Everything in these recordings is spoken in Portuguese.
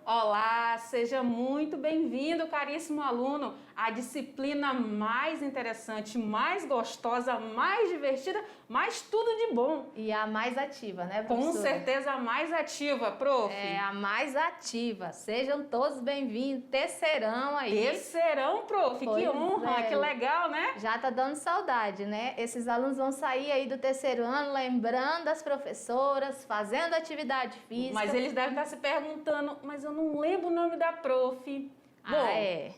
Olá, seja muito bem-vindo, caríssimo aluno, à disciplina mais interessante, mais gostosa, mais divertida, mais tudo de bom. E a mais ativa, né, professora? Com certeza a mais ativa, prof. É, a mais ativa. Sejam todos bem-vindos. Terceirão aí. Terceirão, prof. Pois Que honra, é. que legal, né? Já tá dando saudade, né? Esses alunos vão sair aí do terceiro ano lembrando das professoras, fazendo atividade física. Mas eles devem estar se perguntando, mas eu não lembro o nome da prof. Bom,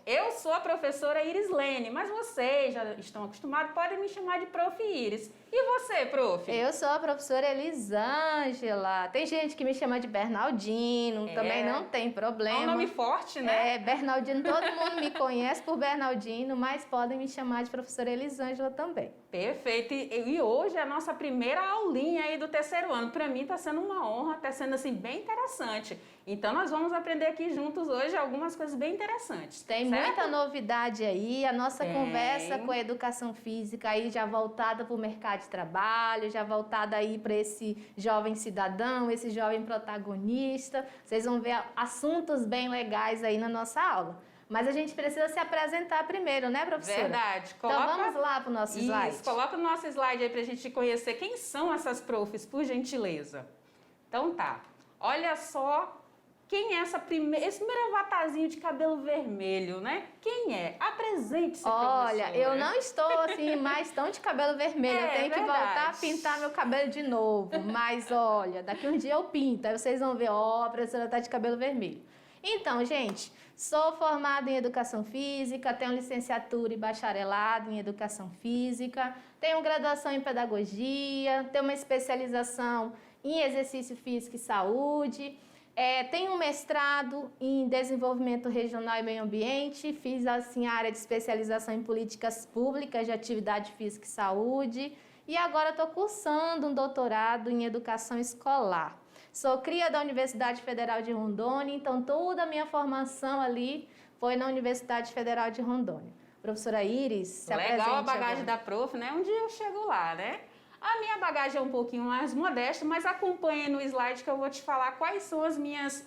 eu sou a professora Iris Lene, mas vocês já estão acostumados, podem me chamar de Prof. Iris. E você, prof? Eu sou a professora Elisângela. Tem gente que me chama de Bernardino, também não tem problema. É um nome forte, né? É, Bernardino, todo mundo me conhece por Bernardino, mas podem me chamar de professora Elisângela também. Perfeito. E hoje é a nossa primeira aulinha aí do terceiro ano. Para mim está sendo uma honra, está sendo assim bem interessante. Então nós vamos aprender aqui juntos hoje algumas coisas bem interessantes. Tem certo? muita novidade aí, a nossa conversa com a educação física aí já voltada para o mercado de trabalho, já voltada aí para esse jovem cidadão, esse jovem protagonista. Vocês vão ver assuntos bem legais aí na nossa aula. Mas a gente precisa se apresentar primeiro, né, professora? Verdade. Então vamos lá para o nosso slide. Isso, coloca o nosso slide aí para a gente conhecer quem são essas profs, por gentileza. Então tá, olha só quem é esse primeiro avatarzinho de cabelo vermelho, né? Quem é? Apresente-se, professora. Olha, eu não estou assim mais tão de cabelo vermelho, eu tenho que voltar a pintar meu cabelo de novo. Mas olha, daqui um dia eu pinto, aí vocês vão ver, a professora está de cabelo vermelho. Então, gente, sou formada em Educação Física, tenho licenciatura e bacharelado em Educação Física, tenho graduação em Pedagogia, tenho uma especialização em Exercício Físico e Saúde, tenho um mestrado em Desenvolvimento Regional e Meio Ambiente, fiz assim a área de especialização em Políticas Públicas de Atividade Física e Saúde e agora estou cursando um doutorado em Educação Escolar. Sou cria da Universidade Federal de Rondônia, então toda a minha formação ali foi na Universidade Federal de Rondônia. Professora Iris, se apresente. Legal a bagagem da prof, né? Um dia eu chego lá, né? A minha bagagem é um pouquinho mais modesta, mas acompanhe no slide que eu vou te falar quais são as minhas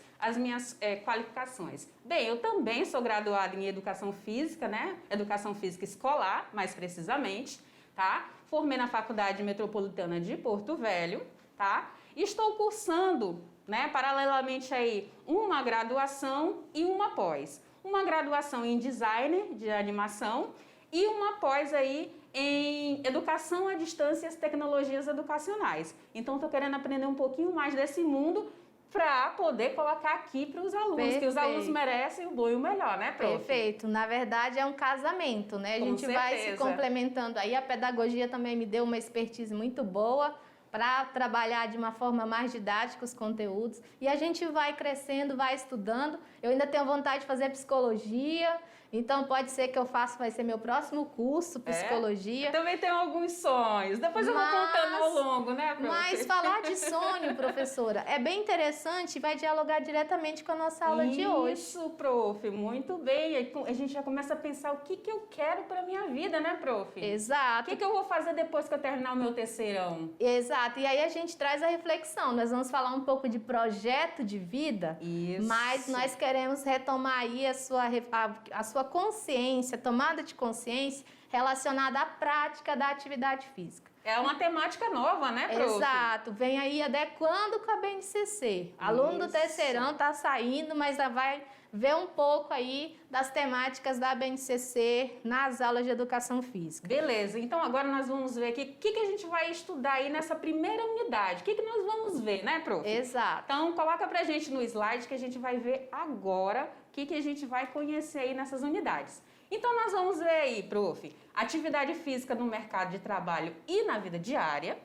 qualificações. Bem, eu também sou graduada em Educação Física, né? Educação Física Escolar, mais precisamente, tá? Formei na Faculdade Metropolitana de Porto Velho, tá? Estou cursando, né, paralelamente aí, uma graduação e uma pós. Uma graduação em Design de Animação e uma pós aí em Educação à Distância e as Tecnologias Educacionais. Então, estou querendo aprender um pouquinho mais desse mundo para poder colocar aqui para os alunos, Perfeito. Que os alunos merecem o bom e o melhor, né, prof? Perfeito. Na verdade, é um casamento, né? A gente vai se complementando aí. A pedagogia também me deu uma expertise muito boa para trabalhar de uma forma mais didática os conteúdos. E a gente vai crescendo, vai estudando. Eu ainda tenho vontade de fazer psicologia, então pode ser que eu faça, vai ser meu próximo curso, psicologia. Eu também tenho alguns sonhos. Depois eu vou contando ao longo, né, prof? Mas falar de sonho, professora, é bem interessante e vai dialogar diretamente com a nossa aula de hoje. Isso, prof, muito bem. A gente já começa a pensar o que eu quero para minha vida, né, prof? Exato. O que eu vou fazer depois que eu terminar o meu terceirão? Exato. E aí a gente traz a reflexão. Nós vamos falar um pouco de projeto de vida, Isso. Mas nós queremos retomar aí a sua consciência, tomada de consciência relacionada à prática da atividade física. É uma temática nova, né, prof? Exato. Vem aí adequando com a BNCC. Aluno do terceirão está saindo, mas já vai ver um pouco aí das temáticas da BNCC nas aulas de Educação Física. Beleza. Então agora nós vamos ver aqui o que a gente vai estudar aí nessa primeira unidade. O que nós vamos ver, né, prof? Exato. Então coloca pra gente no slide que a gente vai ver agora o que a gente vai conhecer aí nessas unidades. Então nós vamos ver aí, prof, atividade física no mercado de trabalho e na vida diária.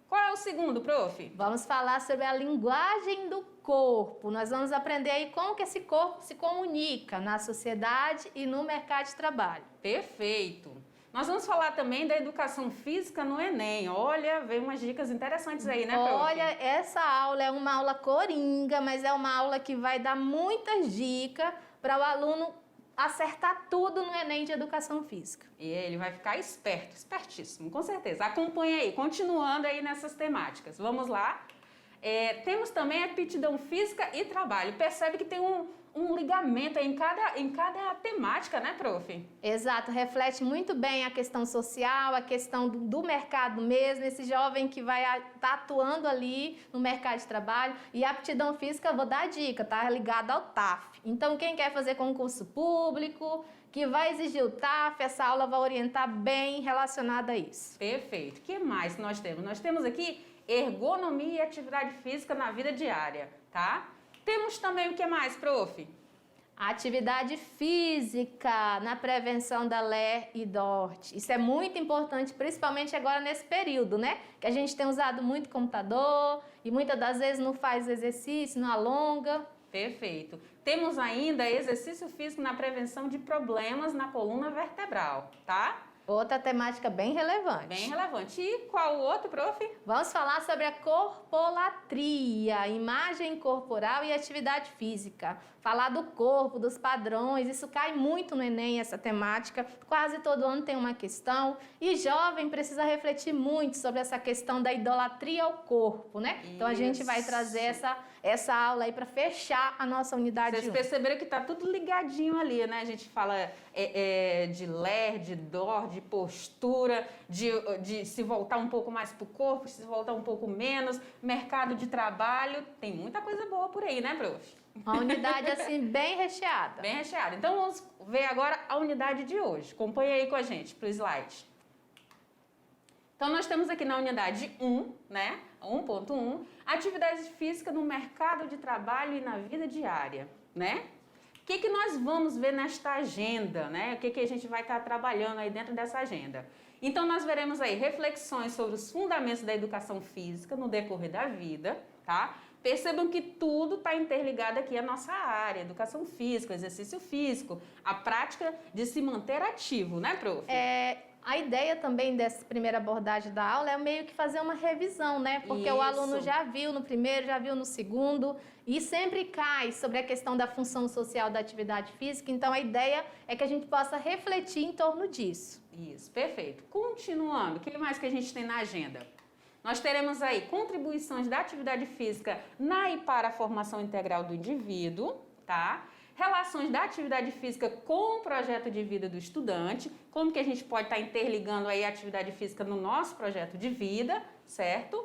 Qual é o segundo, prof? Vamos falar sobre a linguagem do corpo. Nós vamos aprender aí como que esse corpo se comunica na sociedade e no mercado de trabalho. Perfeito. Nós vamos falar também da educação física no Enem. Olha, veio umas dicas interessantes aí, né, prof? Olha, essa aula é uma aula coringa, mas é uma aula que vai dar muitas dicas para o aluno acertar tudo no Enem de Educação Física. E ele vai ficar esperto, espertíssimo, com certeza. Acompanha aí, continuando aí nessas temáticas. Vamos lá. Temos também aptidão física e trabalho. Percebe que tem um ligamento aí em cada temática, né, prof? Exato, reflete muito bem a questão social, a questão do mercado mesmo, esse jovem que vai estar atuando ali no mercado de trabalho. E a aptidão física, vou dar a dica, tá ligada ao TAF. Então, quem quer fazer concurso público, que vai exigir o TAF, essa aula vai orientar bem relacionada a isso. Perfeito. O que mais nós temos? Nós temos aqui ergonomia e atividade física na vida diária, tá? Temos também o que mais, prof? Atividade física na prevenção da LER e DORT. Isso é muito importante, principalmente agora nesse período, né? Que a gente tem usado muito computador e muitas das vezes não faz exercício, não alonga. Perfeito. Temos ainda exercício físico na prevenção de problemas na coluna vertebral, tá? Outra temática bem relevante. Bem relevante. E qual o outro, prof? Vamos falar sobre a corpolatria, imagem corporal e atividade física. Falar do corpo, dos padrões, isso cai muito no Enem, essa temática. Quase todo ano tem uma questão. E jovem precisa refletir muito sobre essa questão da idolatria ao corpo, né? Então a gente vai trazer essa aula aí para fechar a nossa unidade 1. Vocês perceberam que tá tudo ligadinho ali, né? A gente fala de LER, de DOR, de postura, de se voltar um pouco mais pro corpo, se voltar um pouco menos, mercado de trabalho. Tem muita coisa boa por aí, né, prof? Uma unidade, assim, bem recheada. Bem recheada. Então, vamos ver agora a unidade de hoje. Acompanhe aí com a gente, pro slide. Então, nós temos aqui na unidade 1, né? 1.1, atividade física no mercado de trabalho e na vida diária, né? O que nós vamos ver nesta agenda, né? O que a gente vai estar trabalhando aí dentro dessa agenda? Então, nós veremos aí reflexões sobre os fundamentos da educação física no decorrer da vida, tá? Percebam que tudo está interligado aqui à nossa área, educação física, exercício físico, a prática de se manter ativo, né, prof? A ideia também dessa primeira abordagem da aula é meio que fazer uma revisão, né? Porque o aluno já viu no primeiro, já viu no segundo e sempre cai sobre a questão da função social da atividade física. Então, a ideia é que a gente possa refletir em torno disso. Isso, perfeito. Continuando, o que mais que a gente tem na agenda? Nós teremos aí contribuições da atividade física na e para a formação integral do indivíduo, tá? Relações da atividade física com o projeto de vida do estudante, como que a gente pode estar interligando aí a atividade física no nosso projeto de vida, certo? O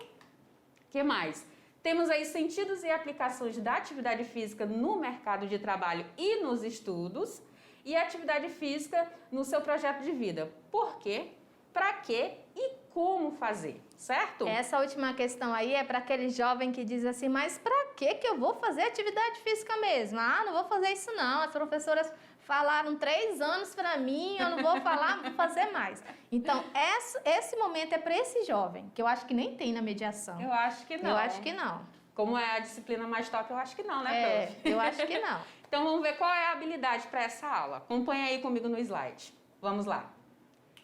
que mais? Temos aí sentidos e aplicações da atividade física no mercado de trabalho e nos estudos, e atividade física no seu projeto de vida. Por quê? Para quê e como fazer, certo? Essa última questão aí é para aquele jovem que diz assim, mas para que eu vou fazer atividade física mesmo? Ah, não vou fazer isso não, as professoras falaram 3 anos para mim, eu não vou fazer mais. Então, esse momento é para esse jovem, que eu acho que nem tem na mediação. Eu acho que não. Eu acho que não. Como é a disciplina mais top, eu acho que não, né, prof? Eu acho que não. Então, vamos ver qual é a habilidade para essa aula. Acompanhe aí comigo no slide. Vamos lá.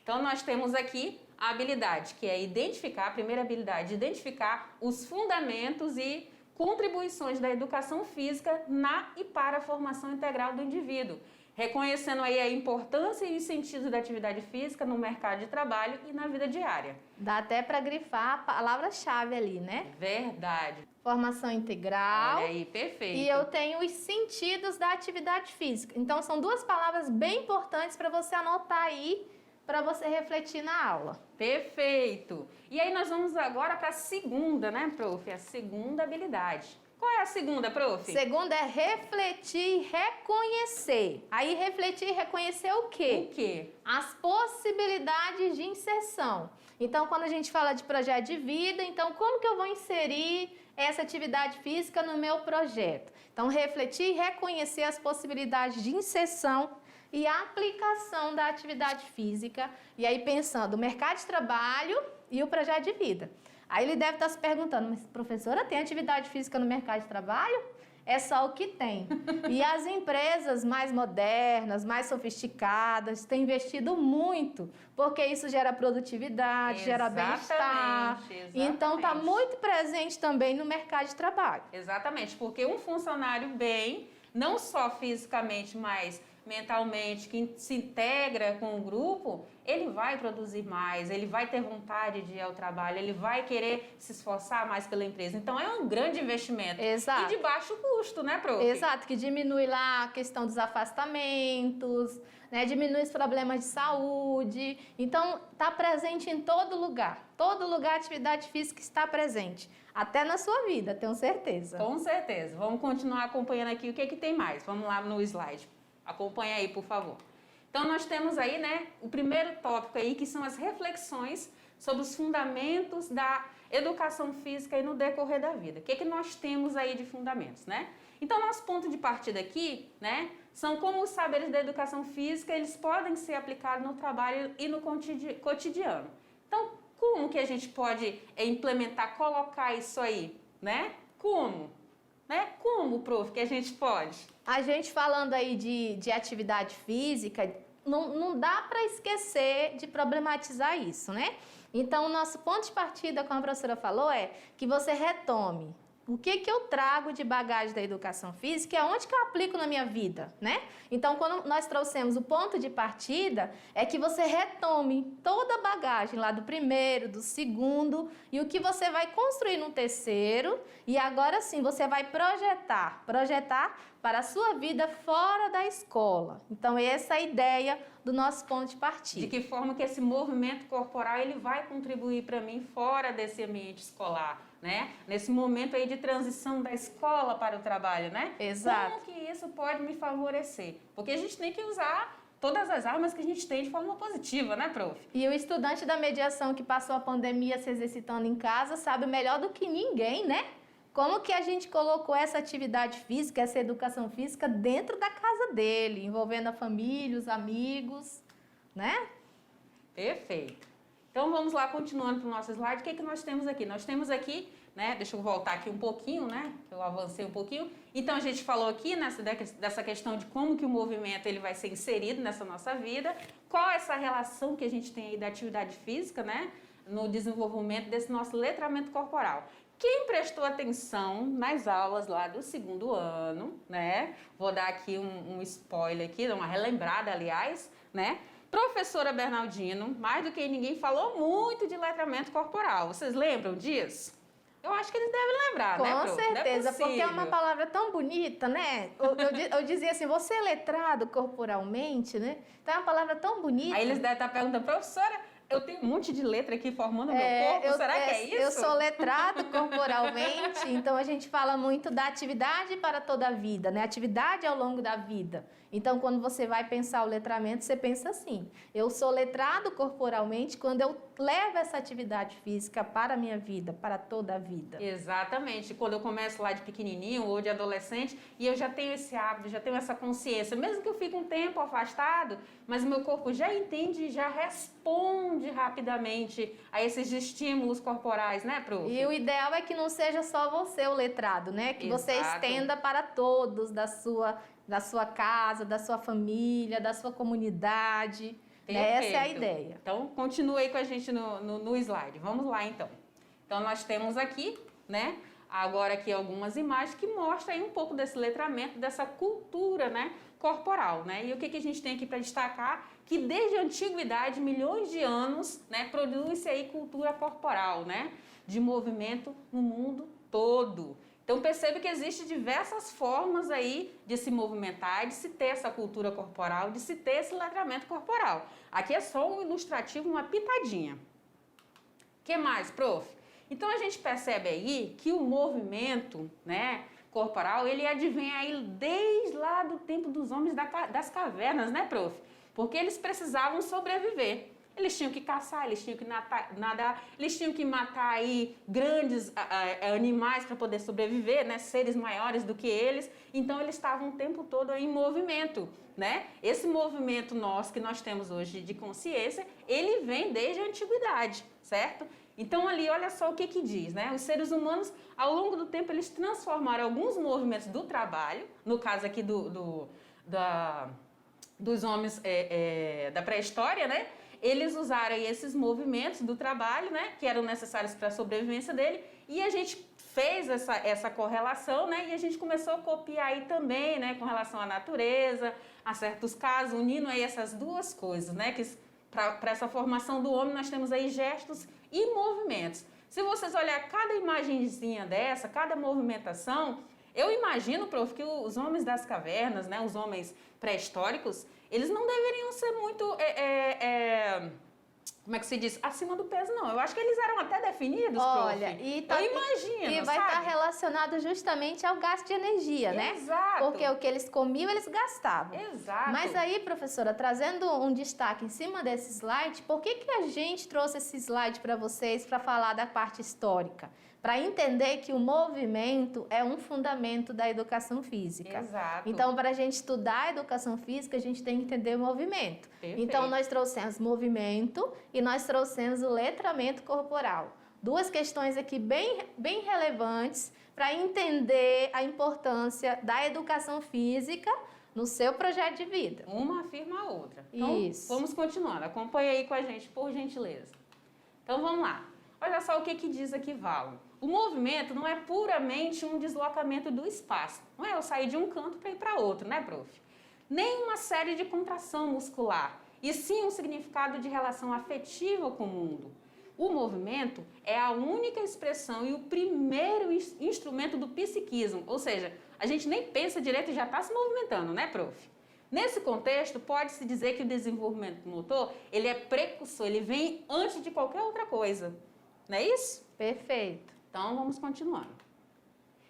Então, nós temos aqui a habilidade, que é identificar, a primeira habilidade, identificar os fundamentos e contribuições da educação física na e para a formação integral do indivíduo, reconhecendo aí a importância e os sentidos da atividade física no mercado de trabalho e na vida diária. Dá até para grifar a palavra-chave ali, né? Verdade. Formação integral. Olha aí, perfeito. E eu tenho os sentidos da atividade física. Então, são 2 palavras bem importantes para você anotar aí, para você refletir na aula. Perfeito. E aí nós vamos agora para a segunda, né, prof? A segunda habilidade. Qual é a segunda, prof? Segunda é refletir e reconhecer. Aí, refletir e reconhecer o quê? O quê? As possibilidades de inserção. Então, quando a gente fala de projeto de vida, então, como que eu vou inserir essa atividade física no meu projeto? Então, refletir e reconhecer as possibilidades de inserção e a aplicação da atividade física, e aí pensando o mercado de trabalho e o projeto de vida. Aí ele deve estar se perguntando, mas professora, tem atividade física no mercado de trabalho? É só o que tem. E as empresas mais modernas, mais sofisticadas, têm investido muito, porque isso gera produtividade, gera bem-estar. Então, está muito presente também no mercado de trabalho. Exatamente, porque um funcionário bem não só fisicamente, mas mentalmente, que se integra com o grupo, ele vai produzir mais, ele vai ter vontade de ir ao trabalho, ele vai querer se esforçar mais pela empresa. Então, é um grande investimento. Exato. E de baixo custo, né, prof? Exato, que diminui lá a questão dos afastamentos, né? Diminui os problemas de saúde. Então, está presente em todo lugar. Todo lugar a atividade física está presente. Até na sua vida, tenho certeza. Com certeza. Vamos continuar acompanhando aqui o que tem mais. Vamos lá no slide. Acompanha aí, por favor. Então, nós temos aí, né, o primeiro tópico aí, que são as reflexões sobre os fundamentos da educação física aí no decorrer da vida. O que nós temos aí de fundamentos, né? Então, nosso ponto de partida aqui, né, são como os saberes da educação física, eles podem ser aplicados no trabalho e no cotidiano. Então, como que a gente pode implementar, colocar isso aí, né? Como? Né? Como, prof, que a gente pode? A gente falando aí de atividade física, não dá para esquecer de problematizar isso, né? Então, o nosso ponto de partida, como a professora falou, é que você retome o que eu trago de bagagem da educação física e aonde que eu aplico na minha vida, né? Então, quando nós trouxemos o ponto de partida, é que você retome toda a bagagem lá do primeiro, do segundo, e o que você vai construir no terceiro, e agora sim você vai projetar para a sua vida fora da escola. Então, essa é a ideia do nosso ponto de partida. De que forma que esse movimento corporal ele vai contribuir para mim fora desse ambiente escolar, né? Nesse momento aí de transição da escola para o trabalho, né? Exato. Como que isso pode me favorecer? Porque a gente tem que usar todas as armas que a gente tem de forma positiva, né, prof? E o estudante da mediação que passou a pandemia se exercitando em casa sabe melhor do que ninguém, né? Como que a gente colocou essa atividade física, essa educação física dentro da casa dele, envolvendo a família, os amigos, né? Perfeito. Então, vamos lá, continuando para o nosso slide. O que nós temos aqui? Nós temos aqui, né? Deixa eu voltar aqui um pouquinho, né? Eu avancei um pouquinho. Então, a gente falou aqui dessa questão de como que o movimento ele vai ser inserido nessa nossa vida. Qual é essa relação que a gente tem aí da atividade física, né? No desenvolvimento desse nosso letramento corporal. Quem prestou atenção nas aulas lá do segundo ano, né? Vou dar aqui um spoiler aqui, uma relembrada, aliás, né? Professora Bernardino, mais do que ninguém, falou muito de letramento corporal. Vocês lembram disso? Eu acho que eles devem lembrar, né, Com prof? certeza, porque é uma palavra tão bonita, né? Eu dizia assim, você é letrado corporalmente, né? Então é uma palavra tão bonita. Aí eles devem estar perguntando, professora, eu tenho um monte de letra aqui formando meu corpo, será que é isso? Eu sou letrado corporalmente, então a gente fala muito da atividade para toda a vida, né? Atividade ao longo da vida. Então, quando você vai pensar o letramento, você pensa assim, eu sou letrado corporalmente quando eu levo essa atividade física para a minha vida, para toda a vida. Exatamente. Quando eu começo lá de pequenininho ou de adolescente e eu já tenho esse hábito, já tenho essa consciência, mesmo que eu fique um tempo afastado, mas o meu corpo já entende e já responde rapidamente a esses estímulos corporais, né, prof? E o ideal é que não seja só você o letrado, né? Que Exato. você estenda para todos da sua casa, da sua família, da sua comunidade. Essa é a ideia. Então, continua aí com a gente no slide. Vamos lá, então. Então, nós temos aqui, né, agora aqui algumas imagens que mostram aí um pouco desse letramento, dessa cultura, né, corporal, né? E o que a gente tem aqui para destacar? Que desde a antiguidade, milhões de anos, né, produz-se aí cultura corporal, né, de movimento no mundo todo. Então, percebe que existem diversas formas aí de se movimentar, de se ter essa cultura corporal, de se ter esse letramento corporal. Aqui é só um ilustrativo, uma pitadinha. O que mais, prof? Então, a gente percebe aí que o movimento, né, corporal, ele advém aí desde lá do tempo dos homens das cavernas, né, prof? Porque eles precisavam sobreviver. Eles tinham que caçar, eles tinham que nadar, eles tinham que matar aí grandes animais para poder sobreviver, né? Seres maiores do que eles. Então, eles estavam o tempo todo em movimento, né? Esse movimento nosso que nós temos hoje de consciência, ele vem desde a antiguidade, certo? Então, ali, olha só o que diz, né? Os seres humanos, ao longo do tempo, eles transformaram alguns movimentos do trabalho, no caso aqui dos homens da pré-história, né? Eles usaram esses movimentos do trabalho, né, que eram necessários para a sobrevivência dele, E a gente fez essa correlação, né? E a gente começou a copiar aí também, né? Com relação à natureza, a certos casos, unindo aí essas duas coisas, né? Que para essa formação do homem nós temos aí gestos e movimentos. Se vocês olharem cada imagenzinha dessa, cada movimentação, eu imagino, prof, que os homens das cavernas, né? Os homens pré-históricos, eles não deveriam ser muito... como é que se diz? Acima do peso, não. Eu acho que eles eram até definidos, Olha, prof. eu imagino, e vai estar relacionado justamente ao gasto de energia, né? Exato. Porque o que eles comiam, eles gastavam. Exato. Mas aí, professora, trazendo um destaque em cima desse slide, por que a gente trouxe esse slide para vocês para falar da parte histórica? Para entender que o movimento é um fundamento da educação física. Exato. Então, para a gente estudar a educação física, a gente tem que entender o movimento. Perfeito. Então, nós trouxemos movimento e nós trouxemos o letramento corporal. Duas questões aqui bem relevantes para entender a importância da educação física no seu projeto de vida. Uma afirma a outra. Então, Isso. vamos continuando. Acompanhe aí com a gente, por gentileza. Então, vamos lá. Olha só o que diz aqui Wallon. O movimento não é puramente um deslocamento do espaço. Não é eu sair de um canto para ir para outro, né, prof? Nem uma série de contração muscular, e sim um significado de relação afetiva com o mundo. O movimento é a única expressão e o primeiro instrumento do psiquismo, ou seja, a gente nem pensa direito e já está se movimentando, né, prof? Nesse contexto, pode-se dizer que o desenvolvimento motor, ele é precursor, ele vem antes de qualquer outra coisa. Não é isso? Perfeito. Então, vamos continuando.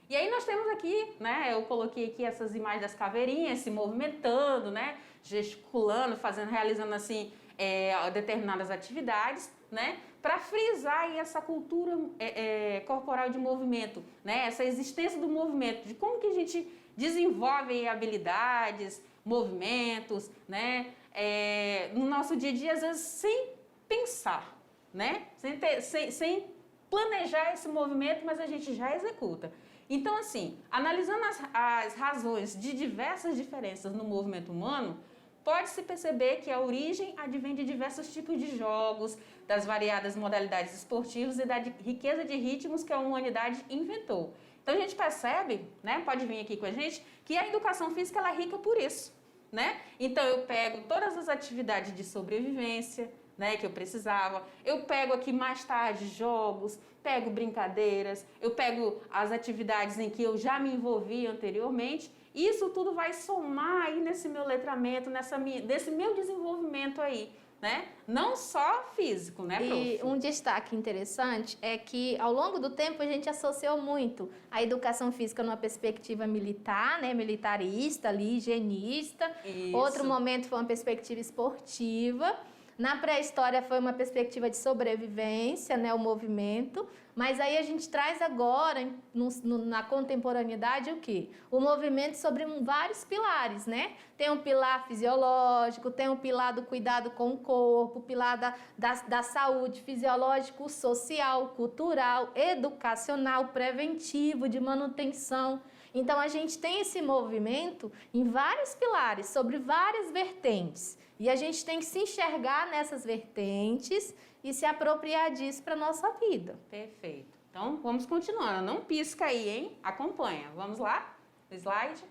E aí nós temos aqui, né, eu coloquei aqui essas imagens das caveirinhas se movimentando, né, gesticulando, realizando assim determinadas atividades, né, para frisar aí essa cultura corporal de movimento, né, essa existência do movimento, de como que a gente desenvolve aí habilidades, movimentos, né, no nosso dia a dia, às vezes sem pensar, né, sem planejar esse movimento, mas a gente já executa. Então, assim, analisando as razões de diversas diferenças no movimento humano, pode-se perceber que a origem advém de diversos tipos de jogos, das variadas modalidades esportivas e da riqueza de ritmos que a humanidade inventou. Então, a gente percebe, né, pode vir aqui com a gente, que a educação física ela é rica por isso, né? Então, eu pego todas as atividades de sobrevivência, né, que eu precisava, eu pego aqui mais tarde jogos, pego brincadeiras, eu pego as atividades em que eu já me envolvi anteriormente, e isso tudo vai somar aí nesse meu letramento, desse meu desenvolvimento aí, né? Não só físico, né, prof? E um destaque interessante é que ao longo do tempo a gente associou muito a educação física numa perspectiva militar, né, militarista, ali, higienista. Isso. Outro momento foi uma perspectiva esportiva. Na pré-história foi uma perspectiva de sobrevivência, né, o movimento, mas aí a gente traz agora, na contemporaneidade, o quê? O movimento sobre vários pilares, né? Tem um pilar fisiológico, tem um pilar do cuidado com o corpo, o pilar da saúde fisiológico, social, cultural, educacional, preventivo, de manutenção. Então, a gente tem esse movimento em vários pilares, sobre várias vertentes. E a gente tem que se enxergar nessas vertentes e se apropriar disso para a nossa vida. Perfeito. Então, vamos continuando. Não pisca aí, hein? Acompanha. Vamos lá? Slide.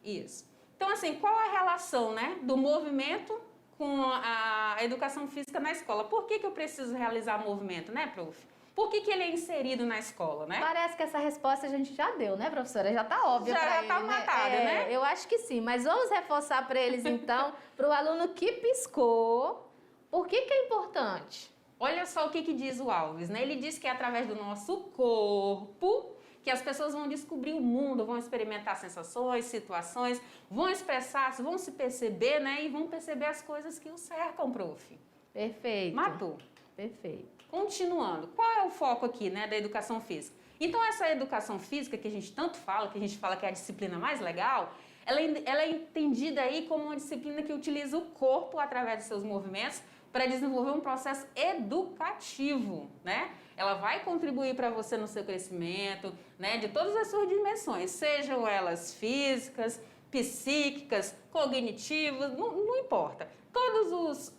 Isso. Então, assim, qual é a relação, né, do movimento com a educação física na escola? Por que eu preciso realizar movimento, né, prof? Por que ele é inserido na escola, né? Parece que essa resposta a gente já deu, né, professora? Já está óbvia para ele, já está matada, né? Eu acho que sim, mas vamos reforçar para eles, então, para o aluno que piscou, por que é importante? Olha só o que diz o Alves, né? Ele diz que é através do nosso corpo que as pessoas vão descobrir o mundo, vão experimentar sensações, situações, vão expressar-se, vão se perceber, né? E vão perceber as coisas que o cercam, prof. Perfeito. Matou. Perfeito. Continuando, qual é o foco aqui, né, da educação física? Então, essa educação física que a gente tanto fala, que a gente fala que é a disciplina mais legal, ela é entendida aí como uma disciplina que utiliza o corpo através de seus movimentos para desenvolver um processo educativo, né? Ela vai contribuir para você no seu crescimento, né, de todas as suas dimensões, sejam elas físicas, psíquicas, cognitivas, não importa. Todas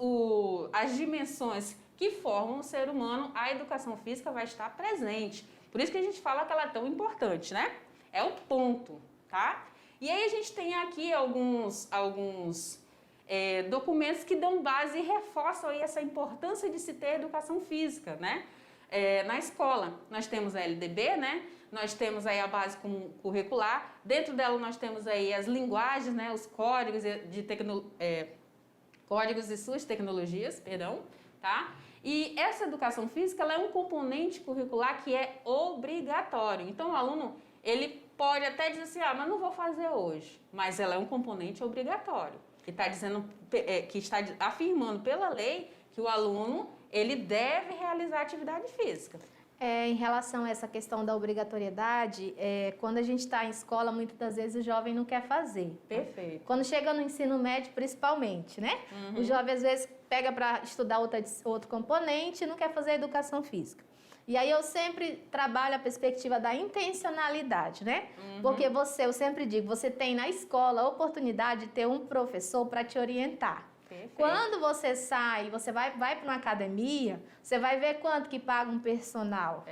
as dimensões que formam o ser humano, a educação física vai estar presente. Por isso que a gente fala que ela é tão importante, né? É o ponto, tá? E aí a gente tem aqui alguns documentos que dão base e reforçam aí essa importância de se ter educação física, né? Na escola, nós temos a LDB, né? Nós temos aí a base curricular, dentro dela nós temos aí as linguagens, né? Os códigos códigos e suas tecnologias, perdão, tá? E essa educação física, ela é um componente curricular que é obrigatório. Então, o aluno, ele pode até dizer assim, mas não vou fazer hoje, mas ela é um componente obrigatório, que está dizendo, que está afirmando pela lei que o aluno, ele deve realizar atividade física. Em relação a essa questão da obrigatoriedade, quando a gente está em escola, muitas das vezes o jovem não quer fazer. Perfeito. Quando chega no ensino médio, principalmente, né? O jovem, às vezes, pega para estudar outro componente e não quer fazer educação física. E aí eu sempre trabalho a perspectiva da intencionalidade, né? Porque eu sempre digo, você tem na escola a oportunidade de ter um professor para te orientar. Perfeito. Quando você sai, você vai para uma academia, você vai ver quanto que paga um personal.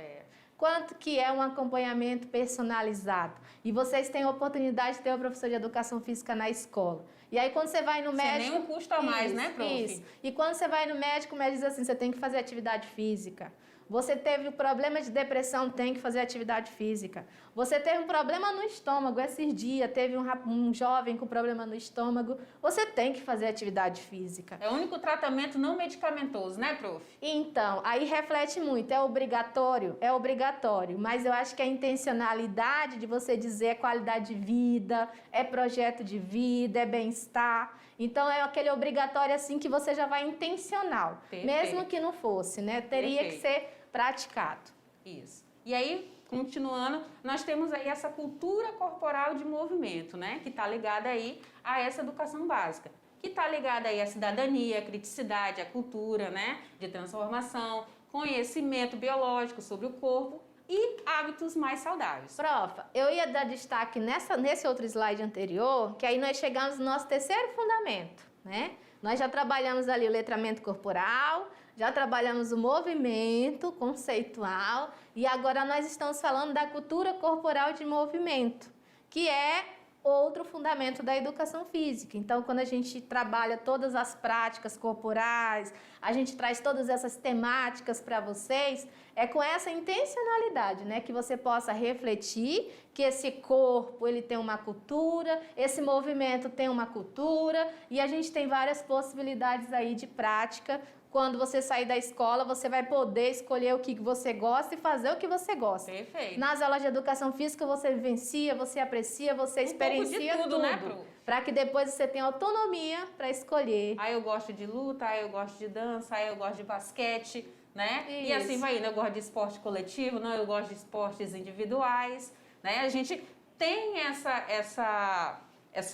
Quanto que é um acompanhamento personalizado. E vocês têm a oportunidade de ter um professor de educação física na escola. E aí quando você vai no médico... Sem nenhum custo a mais, né, prof? Isso. E quando você vai no médico, o médico diz assim, você tem que fazer atividade física. Você teve um problema de depressão, tem que fazer atividade física. Você teve um problema no estômago esses dias, teve um jovem com problema no estômago, você tem que fazer atividade física. É o único tratamento não medicamentoso, né, prof? Então, aí reflete muito, é obrigatório, mas eu acho que a intencionalidade de você dizer é qualidade de vida, é projeto de vida, é bem-estar. Então, é aquele obrigatório assim que você já vai intencional. Perfeito. Mesmo que não fosse, né? Teria que ser praticado. Isso. E aí, continuando, nós temos aí essa cultura corporal de movimento, né? Que está ligada aí a essa educação básica. Que está ligada aí à cidadania, à criticidade, à cultura, né? De transformação, conhecimento biológico sobre o corpo e hábitos mais saudáveis. Prof, eu ia dar destaque nesse outro slide anterior, que aí nós chegamos no nosso terceiro fundamento, né? Nós já trabalhamos ali o letramento corporal, já trabalhamos o movimento conceitual e agora nós estamos falando da cultura corporal de movimento, que é outro fundamento da educação física. Então, quando a gente trabalha todas as práticas corporais, a gente traz todas essas temáticas para vocês, é com essa intencionalidade, né, que você possa refletir que esse corpo, ele tem uma cultura, esse movimento tem uma cultura e a gente tem várias possibilidades aí de prática. Quando você sair da escola, você vai poder escolher o que você gosta e fazer o que você gosta. Perfeito. Nas aulas de educação física, você vivencia, você aprecia, você experiencia tudo, né, Pro? Para que depois você tenha autonomia para escolher. Aí eu gosto de luta, aí eu gosto de dança, aí eu gosto de basquete, né? Isso. E assim vai indo. Eu gosto de esporte coletivo, não, eu gosto de esportes individuais, né? A gente tem essa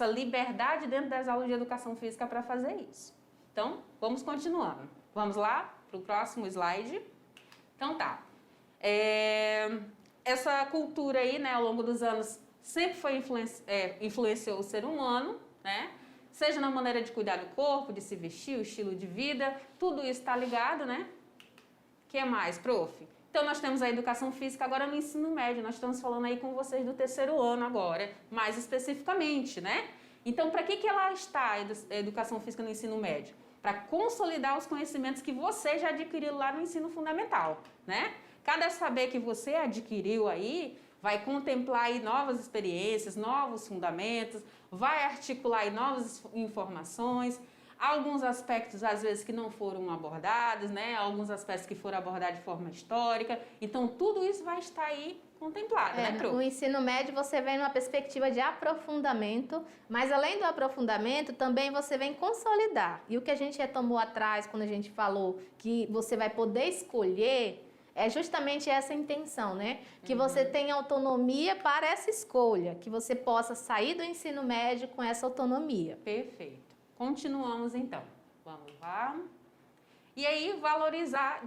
liberdade dentro das aulas de educação física para fazer isso. Então, vamos continuando. Vamos lá para o próximo slide. Então tá. Essa cultura aí, né, ao longo dos anos, sempre influenciou o ser humano, né? Seja na maneira de cuidar do corpo, de se vestir, o estilo de vida, tudo isso está ligado, né? O que mais, prof? Então, nós temos a educação física agora no ensino médio. Nós estamos falando aí com vocês do terceiro ano agora, mais especificamente, né? Então, para que ela está, a educação física no ensino médio? Para consolidar os conhecimentos que você já adquiriu lá no ensino fundamental, né? Cada saber que você adquiriu aí vai contemplar aí novas experiências, novos fundamentos, vai articular aí novas informações, alguns aspectos às vezes que não foram abordados, né? Alguns aspectos que foram abordados de forma histórica. Então, tudo isso vai estar aí contemplado, né, Pro? No ensino médio você vem numa perspectiva de aprofundamento, mas além do aprofundamento também você vem consolidar. E o que a gente retomou atrás quando a gente falou que você vai poder escolher é justamente essa intenção, né? Que você tenha autonomia para essa escolha, que você possa sair do ensino médio com essa autonomia. Perfeito. Continuamos então. Vamos lá. E aí,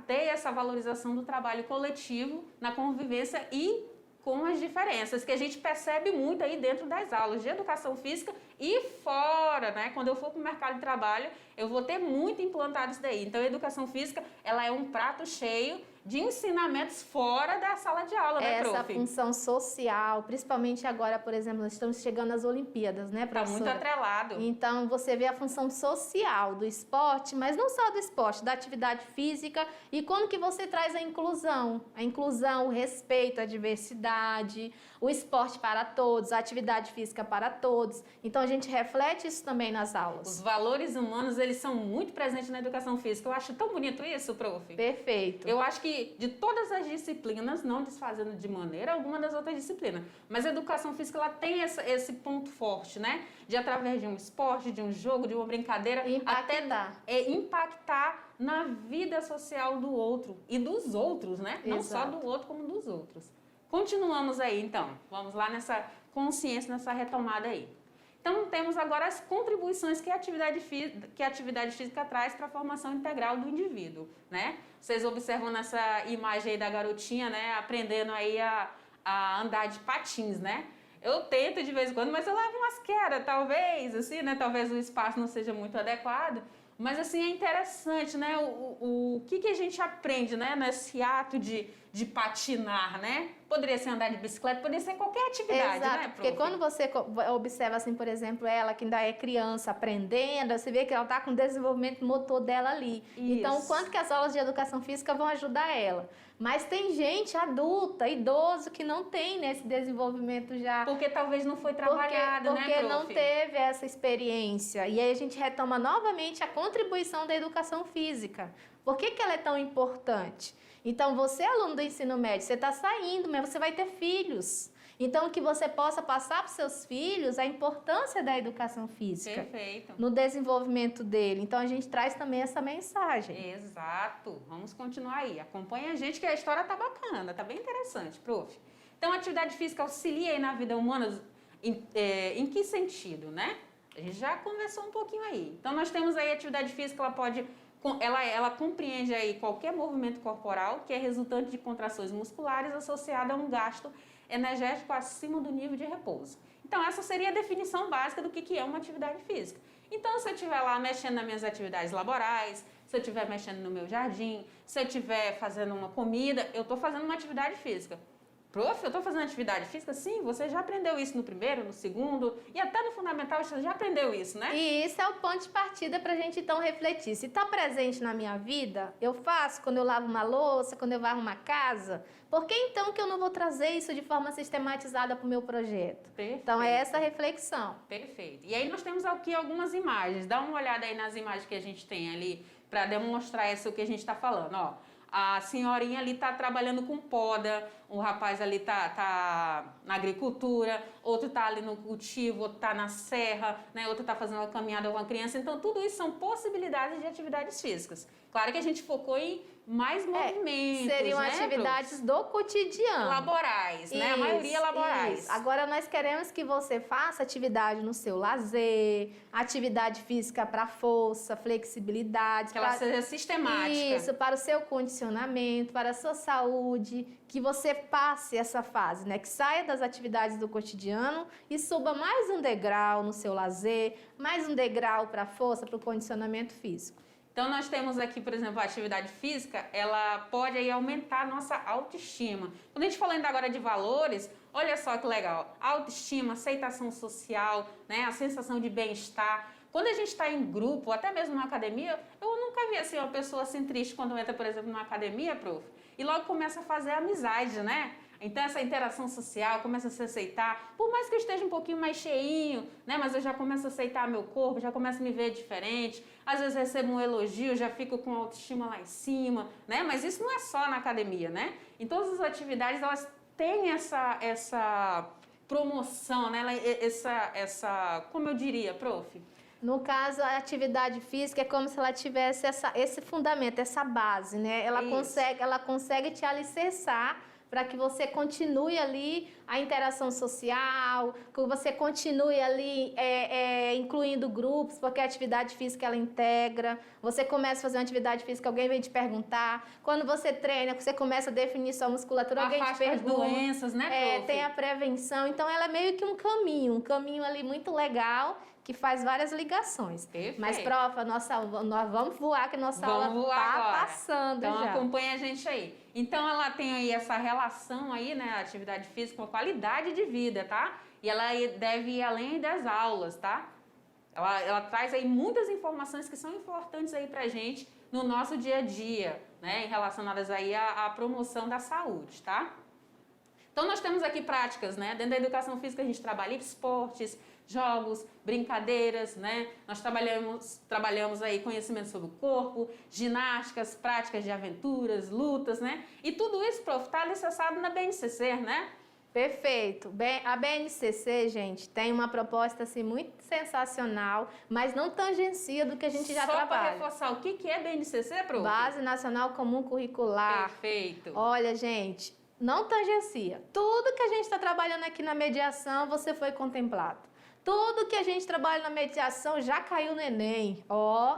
ter essa valorização do trabalho coletivo na convivência e com as diferenças, que a gente percebe muito aí dentro das aulas de educação física e fora, né? Quando eu for para o mercado de trabalho, eu vou ter muito implantado isso daí. Então, a educação física, ela é um prato cheio de ensinamentos fora da sala de aula, né, prof? Essa função social, principalmente agora, por exemplo, nós estamos chegando às Olimpíadas, né, Está professora? muito atrelado. Então, você vê a função social do esporte, mas não só do esporte, da atividade física, e como que você traz a inclusão, o respeito à diversidade, o esporte para todos, a atividade física para todos. Então, a gente reflete isso também nas aulas. Os valores humanos, eles são muito presentes na educação física. Eu acho tão bonito isso, prof. Perfeito. Eu acho que de todas as disciplinas, não desfazendo de maneira alguma das outras disciplinas, mas a educação física, ela tem esse ponto forte, né? De através de um esporte, de um jogo, de uma brincadeira, Impactar. até impactar na vida social do outro e dos outros, né? Não só do outro, como dos outros. Continuamos aí, então. Vamos lá nessa consciência, nessa retomada aí. Então, temos agora as contribuições que a atividade física traz para a formação integral do indivíduo, né? Vocês observam nessa imagem aí da garotinha, né? Aprendendo aí a andar de patins, né? Eu tento de vez em quando, mas eu levo umas quedas, talvez, assim, né? Talvez o espaço não seja muito adequado. Mas, assim, é interessante, né? O que a gente aprende, né? Nesse ato de patinar, né? Poderia ser andar de bicicleta, poderia ser qualquer atividade, Exato, né, prof? porque quando você observa, assim, por exemplo, ela que ainda é criança aprendendo, você vê que ela está com o desenvolvimento motor dela ali. Isso. Então, o quanto que as aulas de educação física vão ajudar ela. Mas tem gente adulta, idoso, que não tem nesse desenvolvimento já. Porque talvez não foi trabalhado, porque né, prof? não teve essa experiência. E aí a gente retoma novamente a contribuição da educação física. Por que ela é tão importante? Então, você, aluno do ensino médio, você está saindo, mas você vai ter filhos. Então, que você possa passar para os seus filhos a importância da educação física. Perfeito. No desenvolvimento dele. Então, a gente traz também essa mensagem. Exato. Vamos continuar aí. Acompanha a gente que a história tá bacana, tá bem interessante, prof. Então, a atividade física auxilia aí na vida humana em que sentido, né? A gente já conversou um pouquinho aí. Então, nós temos aí a atividade física, ela compreende aí qualquer movimento corporal que é resultante de contrações musculares associada a um gasto energético acima do nível de repouso. Então, essa seria a definição básica do que é uma atividade física. Então, se eu estiver lá mexendo nas minhas atividades laborais, se eu estiver mexendo no meu jardim, se eu estiver fazendo uma comida, eu estou fazendo uma atividade física. Prof, eu estou fazendo atividade física? Sim, você já aprendeu isso no primeiro, no segundo e até no fundamental você já aprendeu isso, né? E isso é o ponto de partida para a gente então refletir. Se está presente na minha vida, eu faço quando eu lavo uma louça, quando eu varro uma casa, por que então que eu não vou trazer isso de forma sistematizada para o meu projeto? Perfeito. Então é essa reflexão. Perfeito. E aí nós temos aqui algumas imagens. Dá uma olhada aí nas imagens que a gente tem ali para demonstrar isso que a gente está falando, ó. A senhorinha ali está trabalhando com poda, o rapaz ali tá na agricultura, outro está ali no cultivo, outro está na serra, né? Outro está fazendo uma caminhada com a criança. Então, tudo isso são possibilidades de atividades físicas. Claro que a gente focou em mais movimentos, seriam né, atividades do cotidiano. laborais, né? A maioria laborais. Isso. Agora nós queremos que você faça atividade no seu lazer, atividade física para força, flexibilidade. Que ela seja sistemática. Isso, para o seu condicionamento, para a sua saúde, que você passe essa fase, né? Que saia das atividades do cotidiano e suba mais um degrau no seu lazer, mais um degrau para a força, para o condicionamento físico. Então, nós temos aqui, por exemplo, a atividade física, ela pode aí aumentar a nossa autoestima. Quando a gente falando agora de valores, olha só que legal. Autoestima, aceitação social, né? A sensação de bem-estar. Quando a gente está em grupo, até mesmo na academia, eu nunca vi assim, uma pessoa assim triste quando entra, por exemplo, numa academia, prof. E logo começa a fazer amizade, né? Então, essa interação social começa a se aceitar, por mais que eu esteja um pouquinho mais cheinho, né? Mas eu já começo a aceitar meu corpo, já começo a me ver diferente. Às vezes recebo um elogio, já fico com a autoestima lá em cima, né? Mas isso não é só na academia, né? Em todas as atividades, elas têm essa promoção, né? Como eu diria, prof? No caso, a atividade física é como se ela tivesse esse fundamento, essa base, né? Ela consegue te alicerçar para que você continue ali a interação social, que você continue ali incluindo grupos, porque a atividade física ela integra. Você começa a fazer uma atividade física, alguém vem te perguntar. Quando você treina, você começa a definir sua musculatura, alguém te pergunta. As doenças, né, prof? Tem a prevenção. Então, ela é meio que um caminho ali muito legal, que faz várias ligações. Perfeito. Mas, prof, nós vamos voar, que nossa aula está passando então, já. Acompanha a gente aí. Então, ela tem aí essa relação aí, né, a atividade física com a qualidade de vida, tá? E ela deve ir além das aulas, tá? Ela traz aí muitas informações que são importantes aí pra gente no nosso dia a dia, né, relacionadas aí à promoção da saúde, tá? Então, nós temos aqui práticas, né? Dentro da educação física, a gente trabalha esportes, jogos, brincadeiras, né? Nós trabalhamos aí conhecimento sobre o corpo, ginásticas, práticas de aventuras, lutas, né? E tudo isso, prof, está alicerçado na BNCC, né? Perfeito. A BNCC, gente, tem uma proposta assim muito sensacional, mas não tangencia do que a gente já trabalha. Só para reforçar, o que é BNCC, prof? Base Nacional Comum Curricular. Perfeito. Olha, gente, não tangencia. Tudo que a gente está trabalhando aqui na mediação, você foi contemplado. Tudo que a gente trabalha na mediação já caiu no Enem.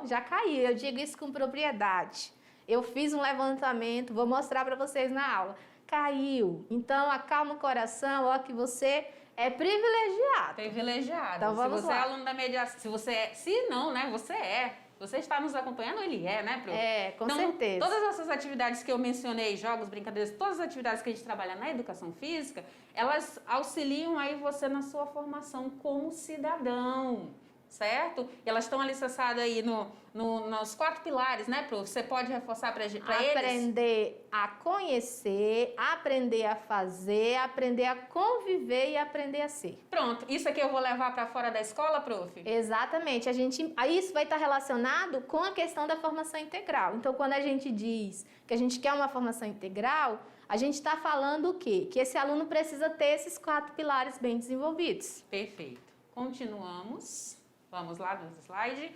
Já caiu. Eu digo isso com propriedade. Eu fiz um levantamento, vou mostrar para vocês na aula. Caiu. Então, acalma o coração, que você é privilegiado. Privilegiado. Então, vamos se você lá. é aluno da mediação, se não, né, você é. Você está nos acompanhando, ele é, né, prof? Com certeza. Todas essas atividades que eu mencionei, jogos, brincadeiras, todas as atividades que a gente trabalha na educação física, elas auxiliam aí você na sua formação como cidadão, certo? E elas estão alicerçadas aí nos 4 pilares, né, prof? Você pode reforçar para eles? Aprender a conhecer, aprender a fazer, aprender a conviver e aprender a ser. Pronto, isso aqui eu vou levar para fora da escola, prof? Exatamente. Isso vai estar relacionado com a questão da formação integral. Então, quando a gente diz que a gente quer uma formação integral, a gente está falando o quê? Que esse aluno precisa ter esses 4 pilares bem desenvolvidos. Perfeito. Continuamos. Vamos lá no slide.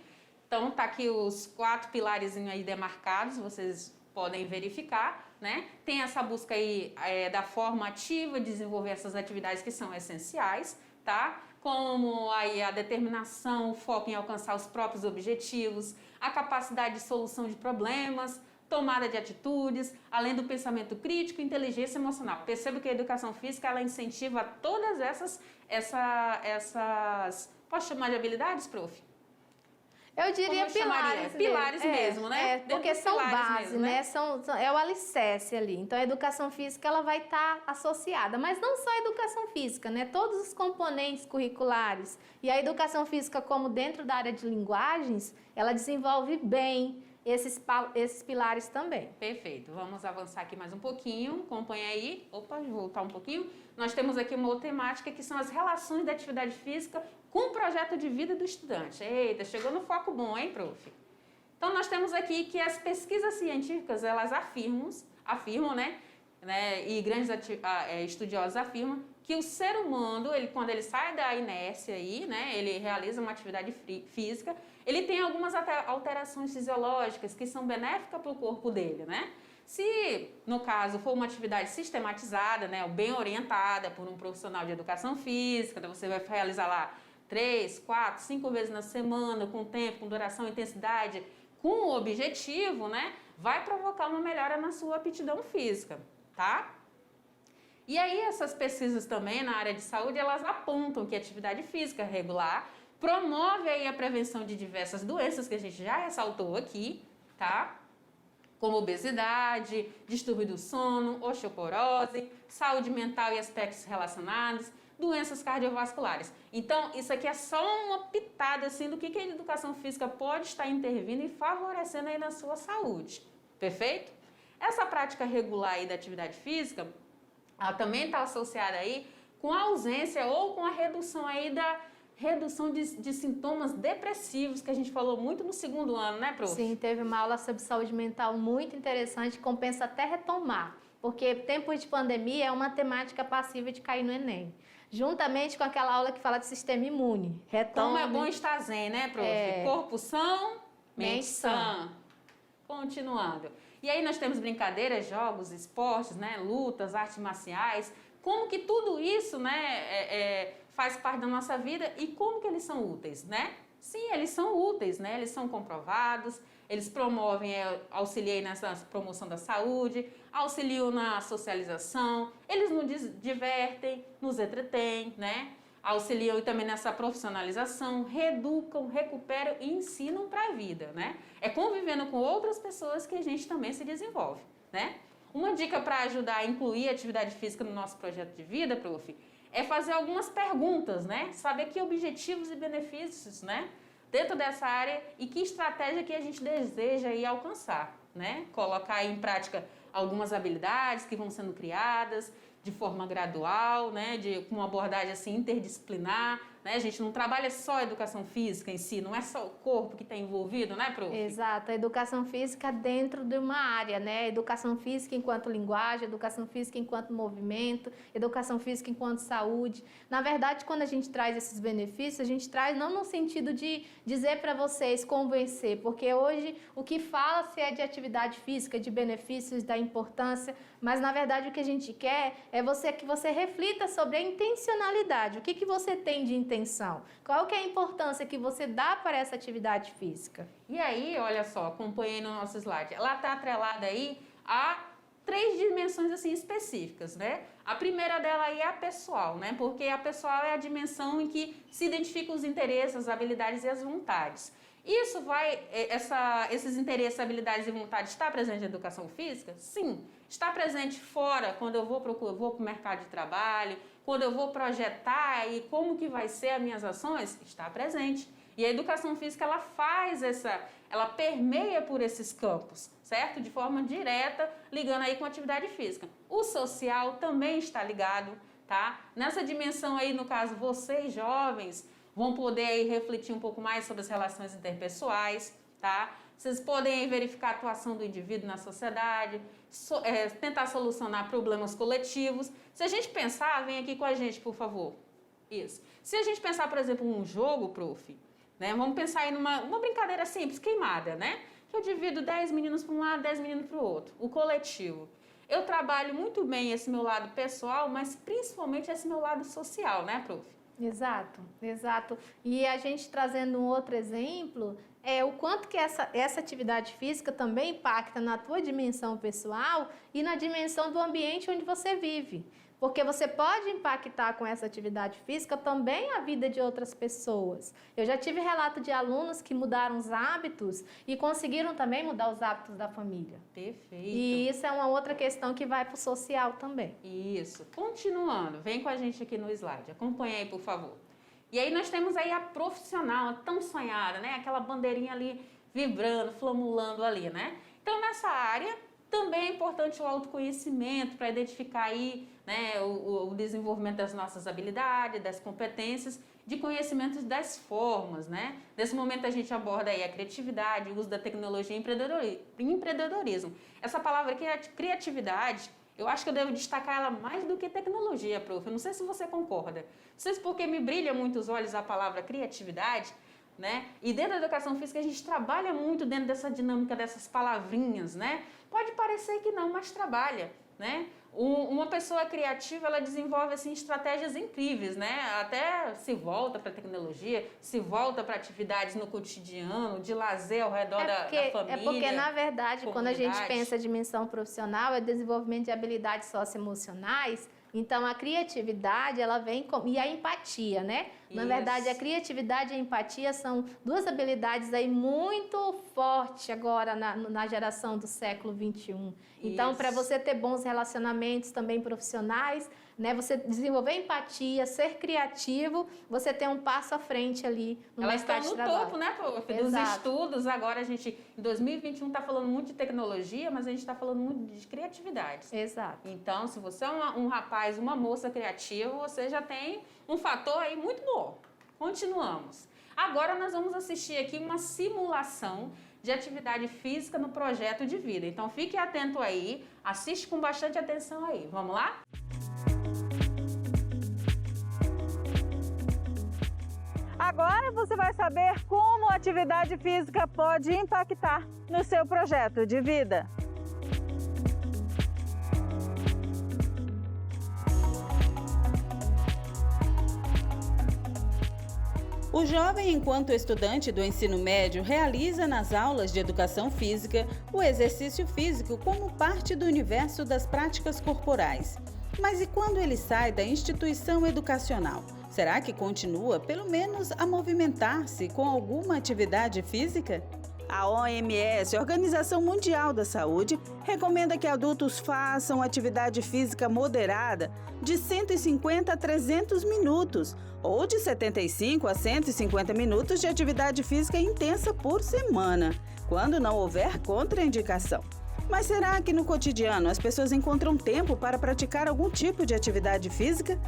Então, tá aqui os 4 pilares aí demarcados, vocês podem verificar, né? Tem essa busca aí da forma ativa de desenvolver essas atividades que são essenciais, tá? Como aí a determinação, o foco em alcançar os próprios objetivos, a capacidade de solução de problemas, tomada de atitudes, além do pensamento crítico e inteligência emocional. Percebo que a educação física, ela incentiva todas essas posso chamar de habilidades, prof? Eu diria pilares. Pilares mesmo, né? Porque são base, né? É o alicerce ali. Então, a educação física, ela vai estar associada. Mas não só a educação física, né? Todos os componentes curriculares. E a educação física, como dentro da área de linguagens, ela desenvolve bem esses pilares também. Perfeito. Vamos avançar aqui mais um pouquinho. Acompanha aí. Opa, voltar um pouquinho. Nós temos aqui uma outra temática que são as relações da atividade física com o projeto de vida do estudante. Eita, chegou no foco bom, hein, prof? Então, nós temos aqui que as pesquisas científicas, elas afirmam, né? E grandes estudiosos afirmam que o ser humano, quando ele sai da inércia aí, né? Ele realiza uma atividade física, ele tem algumas alterações fisiológicas que são benéficas para o corpo dele, né? Se, no caso, for uma atividade sistematizada, né, bem orientada por um profissional de educação física, então você vai realizar lá 3, 4, 5 vezes na semana, com tempo, com duração, intensidade, com o objetivo, né, vai provocar uma melhora na sua aptidão física, tá? E aí essas pesquisas também na área de saúde, elas apontam que a atividade física regular promove aí a prevenção de diversas doenças que a gente já ressaltou aqui, tá? Como obesidade, distúrbio do sono, osteoporose, saúde mental e aspectos relacionados, doenças cardiovasculares. Então, isso aqui é só uma pitada assim, do que a educação física pode estar intervindo e favorecendo aí na sua saúde. Perfeito? Essa prática regular aí da atividade física, ela também está associada aí com a ausência ou com a redução aí redução de sintomas depressivos, que a gente falou muito no segundo ano, né, prof? Sim, teve uma aula sobre saúde mental muito interessante, compensa até retomar, porque tempos de pandemia é uma temática passível de cair no Enem. Juntamente com aquela aula que fala de sistema imune. Retome. Como é bom estar zen, né, prof? Corpo são, mente sã. Continuando. E aí nós temos brincadeiras, jogos, esportes, né, lutas, artes marciais, como que tudo isso, né, faz parte da nossa vida e como que eles são úteis, né? Sim, eles são úteis, né? Eles são comprovados, eles promovem, auxiliam nessa promoção da saúde, auxiliam na socialização, eles nos divertem, nos entretêm, né? Auxiliam também nessa profissionalização, reeducam, recuperam e ensinam para a vida, né? É convivendo com outras pessoas que a gente também se desenvolve, né? Uma dica para ajudar a incluir a atividade física no nosso projeto de vida, prof, é fazer algumas perguntas, né? Saber que objetivos e benefícios, né? Dentro dessa área e que estratégia que a gente deseja aí alcançar, né? Colocar em prática algumas habilidades que vão sendo criadas de forma gradual, né? Com uma abordagem assim interdisciplinar, né? A gente não trabalha só a educação física em si, não é só o corpo que está envolvido, né, prof? Exato, a educação física dentro de uma área, né? Educação física enquanto linguagem, educação física enquanto movimento, educação física enquanto saúde. Na verdade, quando a gente traz esses benefícios, a gente traz não no sentido de dizer para vocês, convencer, porque hoje o que fala-se é de atividade física, de benefícios, da importância, mas na verdade o que a gente quer é que você reflita sobre a intencionalidade, o que você tem de intenção, qual que é a importância que você dá para essa atividade física. E aí, olha só, acompanhei no nosso slide, ela está atrelada aí a 3 dimensões assim específicas, né? A primeira dela aí é a pessoal, né? Porque a pessoal é a dimensão em que se identificam os interesses, as habilidades e as vontades. Isso esses interesses, habilidades e vontades está presente na educação física? Sim. Está presente fora, quando eu vou para o mercado de trabalho, quando eu vou projetar e como que vai ser as minhas ações? Está presente. E a educação física, ela permeia por esses campos, certo? De forma direta, ligando aí com a atividade física. O social também está ligado, tá? Nessa dimensão aí, no caso, vocês jovens vão poder aí refletir um pouco mais sobre as relações interpessoais, tá? Vocês podem aí verificar a atuação do indivíduo na sociedade, tentar solucionar problemas coletivos. Se a gente pensar, vem aqui com a gente, por favor. Isso. Se a gente pensar, por exemplo, um jogo, prof, né? Vamos pensar aí numa brincadeira simples, queimada, né? Que eu divido 10 meninos para um lado, 10 meninos para o outro. O coletivo. Eu trabalho muito bem esse meu lado pessoal, mas principalmente esse meu lado social, né, prof? Exato, exato. E a gente trazendo um outro exemplo, o quanto que essa atividade física também impacta na tua dimensão pessoal e na dimensão do ambiente onde você vive. Porque você pode impactar com essa atividade física também a vida de outras pessoas. Eu já tive relato de alunos que mudaram os hábitos e conseguiram também mudar os hábitos da família. Perfeito. E isso é uma outra questão que vai para o social também. Isso. Continuando, vem com a gente aqui no slide. Acompanha aí, por favor. E aí nós temos aí a profissional, a tão sonhada, né? Aquela bandeirinha ali vibrando, flamulando ali, né? Então, nessa área, também é importante o autoconhecimento para identificar aí, né, o desenvolvimento das nossas habilidades, das competências, de conhecimentos das formas, né? Nesse momento a gente aborda aí a criatividade, o uso da tecnologia e empreendedorismo. Essa palavra aqui, a criatividade, eu acho que eu devo destacar ela mais do que tecnologia, prof. Eu não sei se você concorda. Não sei se porque me brilha muito os olhos a palavra criatividade, né? E dentro da educação física a gente trabalha muito dentro dessa dinâmica dessas palavrinhas, né? Pode parecer que não, mas trabalha, né? Uma pessoa criativa, ela desenvolve assim estratégias incríveis, né? Até se volta para a tecnologia, se volta para atividades no cotidiano, de lazer ao redor da família. É porque, na verdade, quando a gente pensa em dimensão profissional, é desenvolvimento de habilidades socioemocionais. Então, a criatividade, ela vem e a empatia, né? Na verdade, a criatividade e a empatia são duas habilidades aí muito fortes agora na geração do século XXI. Então, para você ter bons relacionamentos também profissionais, né? Você desenvolver empatia, ser criativo, você tem um passo à frente ali no mercado de trabalho. Ela está no topo, né, prof? Dos estudos. Agora a gente, em 2021, está falando muito de tecnologia, mas a gente está falando muito de criatividade. Exato. Então, se você é um rapaz, uma moça criativa, você já tem um fator aí muito bom. Continuamos. Agora nós vamos assistir aqui uma simulação de atividade física no projeto de vida. Então, fique atento aí, assiste com bastante atenção aí. Vamos lá? Agora você vai saber como a atividade física pode impactar no seu projeto de vida. O jovem, enquanto estudante do ensino médio, realiza nas aulas de educação física o exercício físico como parte do universo das práticas corporais. Mas e quando ele sai da instituição educacional? Será que continua, pelo menos, a movimentar-se com alguma atividade física? A OMS, Organização Mundial da Saúde, recomenda que adultos façam atividade física moderada de 150 a 300 minutos, ou de 75 a 150 minutos de atividade física intensa por semana, quando não houver contraindicação. Mas será que no cotidiano as pessoas encontram tempo para praticar algum tipo de atividade física?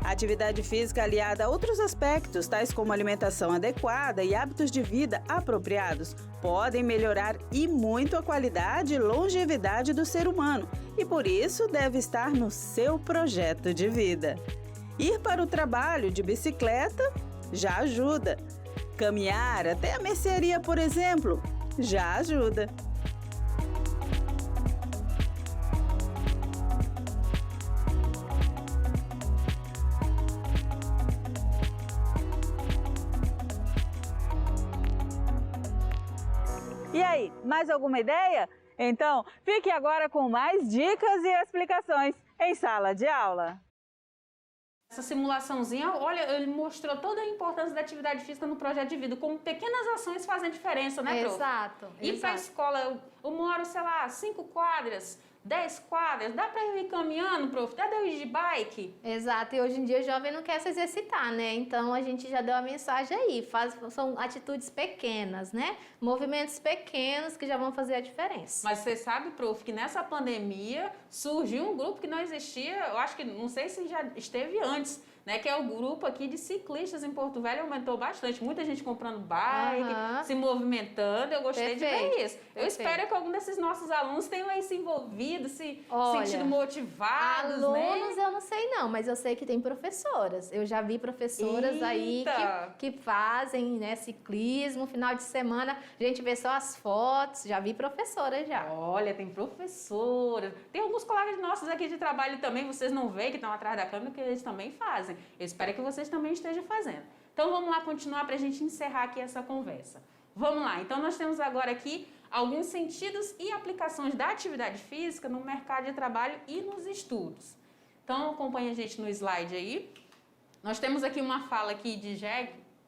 A atividade física aliada a outros aspectos, tais como alimentação adequada e hábitos de vida apropriados, podem melhorar e muito a qualidade e longevidade do ser humano e, por isso, deve estar no seu projeto de vida. Ir para o trabalho de bicicleta já ajuda. Caminhar até a mercearia, por exemplo, já ajuda. E aí, mais alguma ideia? Então, fique agora com mais dicas e explicações em Sala de Aula. Essa simulaçãozinha, olha, ele mostrou toda a importância da atividade física no projeto de vida, como pequenas ações fazem diferença, né, prof? Exato. Ir para a escola, eu moro, sei lá, 5 quadras, 10 quadras, dá para eu ir caminhando, prof? Dá para eu ir de bike? Exato, e hoje em dia o jovem não quer se exercitar, né? Então a gente já deu a mensagem aí, são atitudes pequenas, né? Movimentos pequenos que já vão fazer a diferença. Mas você sabe, prof, que nessa pandemia surgiu um grupo que não existia, eu acho que, não sei se já esteve antes, né, que é o grupo aqui de ciclistas em Porto Velho, aumentou bastante. Muita gente comprando bike, se movimentando. Eu gostei de ver isso. Eu espero que algum desses nossos alunos tenham aí se envolvido, se sentido motivados, alunos eu não sei não, mas eu sei que tem professoras. Eu já vi professoras aí que fazem, né, ciclismo, final de semana, a gente vê só as fotos, já vi professoras já. Olha, tem professora. Tem alguns colegas nossos aqui de trabalho também, vocês não veem que estão atrás da câmera, que eles também fazem. Eu espero que vocês também estejam fazendo. Então, vamos lá continuar para a gente encerrar aqui essa conversa. Vamos lá. Então, nós temos agora aqui alguns sentidos e aplicações da atividade física no mercado de trabalho e nos estudos. Então, acompanhe a gente no slide aí. Nós temos aqui uma fala aqui de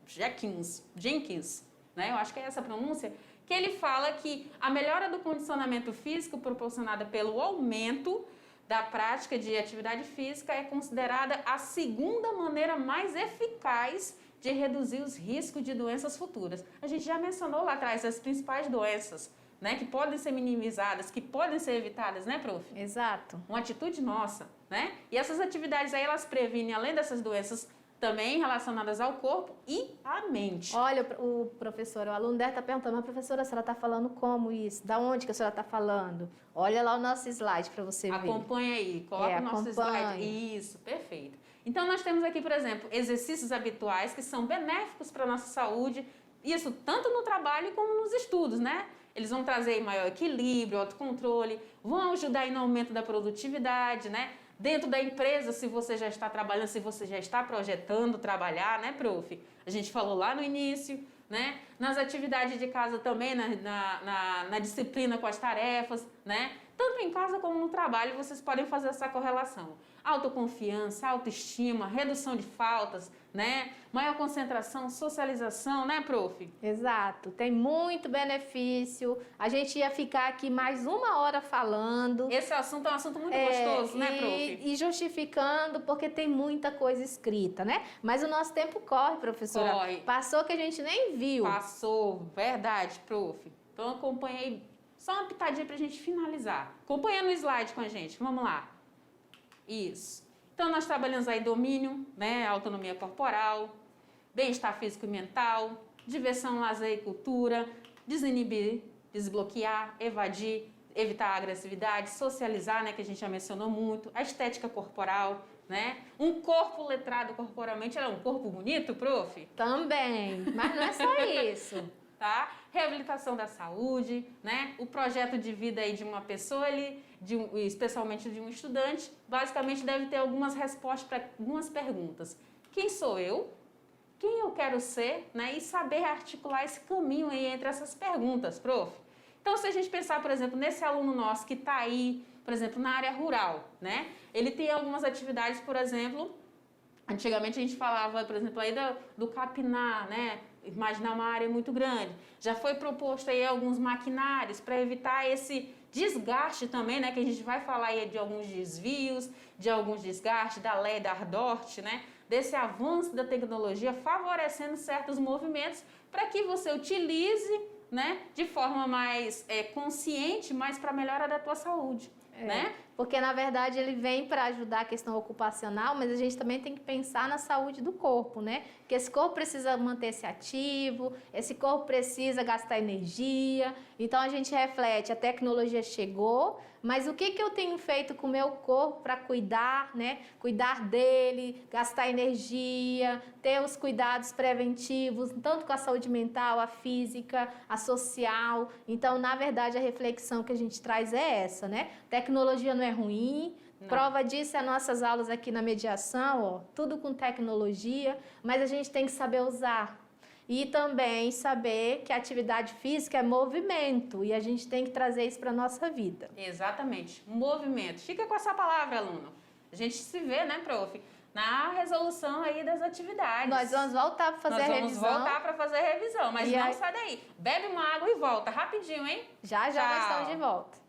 Jenkins, né? Eu acho que é essa a pronúncia, que ele fala que a melhora do condicionamento físico proporcionada pelo aumento da prática de atividade física é considerada a segunda maneira mais eficaz de reduzir os riscos de doenças futuras. A gente já mencionou lá atrás as principais doenças, né, que podem ser minimizadas, que podem ser evitadas, né, prof? Exato. Uma atitude nossa, né? E essas atividades aí, elas previnem, além dessas doenças, também relacionadas ao corpo e à mente. Olha, o professor, o aluno deve estar perguntando, mas professora, a senhora está falando como isso? Da onde que a senhora está falando? Olha lá o nosso slide para você ver. Acompanha aí, coloca o nosso slide. Isso, perfeito. Então, nós temos aqui, por exemplo, exercícios habituais que são benéficos para a nossa saúde, isso tanto no trabalho como nos estudos, né? Eles vão trazer maior equilíbrio, autocontrole, vão ajudar aí no aumento da produtividade, né? Dentro da empresa, se você já está trabalhando, se você já está projetando trabalhar, né, prof? A gente falou lá no início, né? Nas atividades de casa também, na disciplina com as tarefas, né? Tanto em casa como no trabalho, vocês podem fazer essa correlação. Autoconfiança, autoestima, redução de faltas, né? Maior concentração, socialização, né, prof? Exato, tem muito benefício. A gente ia ficar aqui mais 1 hora falando. Esse assunto é um assunto muito gostoso, né, prof? E justificando, porque tem muita coisa escrita, né? Mas o nosso tempo corre, professora. Corre. Passou que a gente nem viu. Passou, verdade, prof. Então, acompanhei só uma pitadinha pra gente finalizar. Acompanha no slide com a gente, vamos lá. Isso. Então, nós trabalhamos aí domínio, né, autonomia corporal, bem-estar físico e mental, diversão, lazer e cultura, desinibir, desbloquear, evadir, evitar a agressividade, socializar, né, que a gente já mencionou muito, a estética corporal, né? Um corpo letrado corporalmente, é um corpo bonito, prof? Também, mas não é só isso. Tá? Reabilitação da saúde, né? O projeto de vida aí de uma pessoa, ele especialmente de um estudante, basicamente deve ter algumas respostas para algumas perguntas. Quem sou eu? Quem eu quero ser? Né? E saber articular esse caminho aí entre essas perguntas, prof. Então, se a gente pensar, por exemplo, nesse aluno nosso que está aí, por exemplo, na área rural, né? Ele tem algumas atividades, por exemplo, antigamente a gente falava, por exemplo, aí do capinar, né? Imaginar uma área muito grande. Já foi proposto aí alguns maquinários para evitar esse desgaste também, né? Que a gente vai falar aí de alguns desvios, de alguns desgastes da lei da Ardort, né? Desse avanço da tecnologia favorecendo certos movimentos para que você utilize, né? De forma mais consciente, mas para melhora da tua saúde, né? Porque, na verdade, ele vem para ajudar a questão ocupacional, mas a gente também tem que pensar na saúde do corpo, né? Porque esse corpo precisa manter-se ativo, esse corpo precisa gastar energia. Então, a gente reflete, a tecnologia chegou, mas o que eu tenho feito com o meu corpo para cuidar, né? Cuidar dele, gastar energia, ter os cuidados preventivos, tanto com a saúde mental, a física, a social. Então, na verdade, a reflexão que a gente traz é essa, né? Tecnologia não é ruim. Não. Prova disso é nossas aulas aqui na mediação, ó, tudo com tecnologia, mas a gente tem que saber usar. E também saber que a atividade física é movimento e a gente tem que trazer isso para a nossa vida. Exatamente, movimento. Fica com essa palavra, aluno. A gente se vê, né, prof? Na resolução aí das atividades. Nós vamos voltar para fazer a revisão. Nós vamos voltar para fazer a revisão, mas não sai daí. Bebe uma água e volta, rapidinho, hein? Já nós estamos de volta.